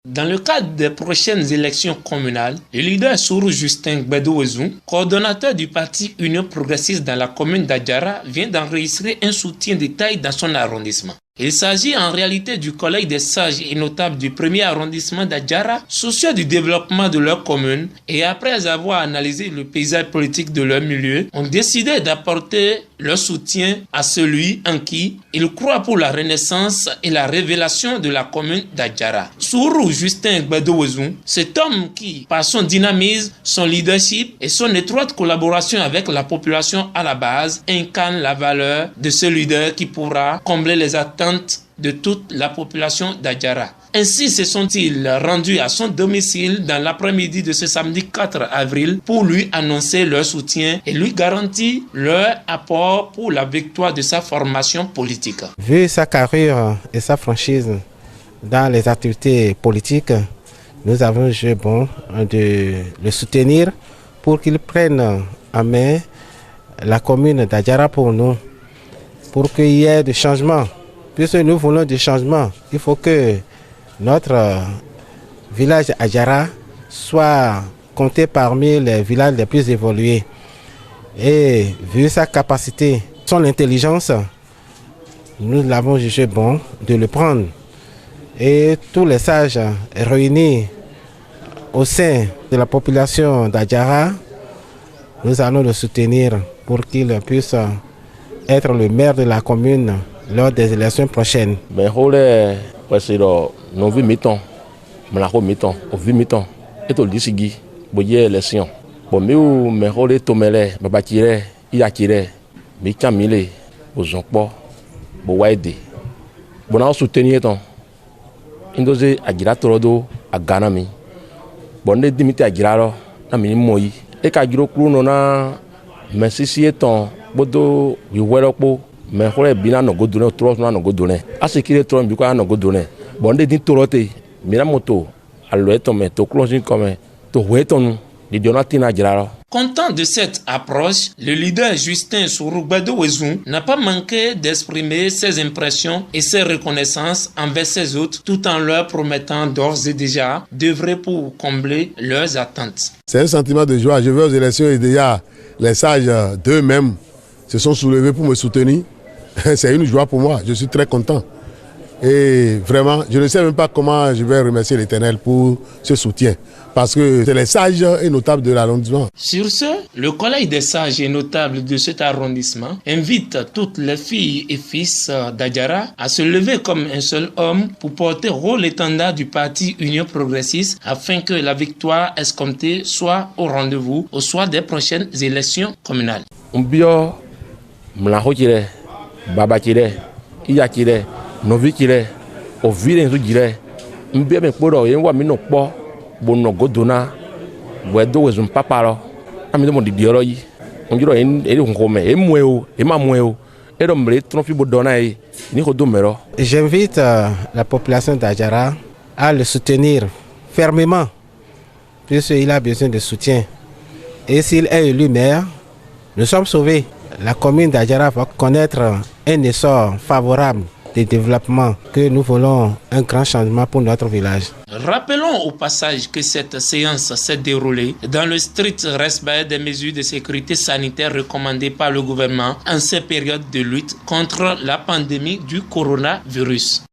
Dans le cadre des prochaines élections communales, le leader Sourou Justin Gbedowezou, coordonnateur du parti Union Progressiste dans la commune d'Adjara, vient d'enregistrer un soutien de taille dans son arrondissement. Il s'agit en réalité du collège des sages et notables du premier arrondissement d'Adjara, soucieux du développement de leur commune, et après avoir analysé le paysage politique de leur milieu, ont décidé d'apporter leur soutien à celui en qui ils croient pour la renaissance et la révélation de la commune d'Adjara. Sourou Justin Gbedowezou, cet homme qui, par son dynamisme, son leadership et son étroite collaboration avec la population à la base, incarne la valeur de ce leader qui pourra combler les attentes de toute la population d'Adjara. Ainsi se sont-ils rendus à son domicile dans l'après-midi de ce samedi 4 avril pour lui annoncer leur soutien et lui garantir leur apport pour la victoire de sa formation politique. Vu sa carrure et sa franchise dans les activités politiques, nous avons jugé bon de le soutenir pour qu'il prenne en main la commune d'Adjara pour nous, pour qu'il y ait des changements. Puisque nous voulons du changement, il faut que notre village Adjara soit compté parmi les villages les plus évolués. Et vu sa capacité, son intelligence, nous l'avons jugé bon de le prendre. Et tous les sages réunis au sein de la population d'Adjara, nous allons le soutenir pour qu'il puisse être le maire de la commune lors des élections prochaines. Mais rôle c'est non vu miton, malako miton, au vu miton, et au disigi, boyer élection. Bon mais rôle tomele, babakire, iakire, mais camille, aux gens bowaide. Bon à soutenir ton. Indoze agira torodo aganami. Bon ne dimite agiraro, na mini moi. Et kagiro kruno na, mais si ton, bodo, wiwerokpo. Mais il y a des gens qui ont été en train de se faire. Il y a des gens qui ont été en train de se faire. Il y a des gens qui ont été. Content de cette approche, le leader Justin Sourou Gbedowezou n'a pas manqué d'exprimer ses impressions et ses reconnaissances envers ses hôtes tout en leur promettant d'ores et déjà d'œuvrer pour combler leurs attentes. C'est un sentiment de joie. Je vais aux élections et déjà les sages d'eux-mêmes se sont soulevés pour me soutenir. C'est une joie pour moi, je suis très content. Et vraiment, je ne sais même pas comment je vais remercier l'Éternel pour ce soutien. Parce que c'est les sages et notables de l'arrondissement. Sur ce, le collège des sages et notables de cet arrondissement invite toutes les filles et fils d'Adjara à se lever comme un seul homme pour porter haut l'étendard du parti Union Progressiste afin que la victoire escomptée soit au rendez-vous au soir des prochaines élections communales. Baba kire, iya kire, novi kire, ovire nzu kire, mbie me kporo ye wa mi no kpo, bo no godona, bo edo wezu mpaparo, ami do mo di dioro yi. Onjiro eri nkome, emweo, emamweo, ero mbre trofi bo dona yi, ni ko do mero. J'invite la population d'Adjara à le soutenir fermement, puisqu'il a besoin de soutien. Et s'il est élu maire, nous sommes sauvés. La commune d'Adjara va connaître un essor favorable de développement, que nous voulons un grand changement pour notre village. Rappelons au passage que cette séance s'est déroulée dans le strict respect des mesures de sécurité sanitaire recommandées par le gouvernement en ces périodes de lutte contre la pandémie du coronavirus.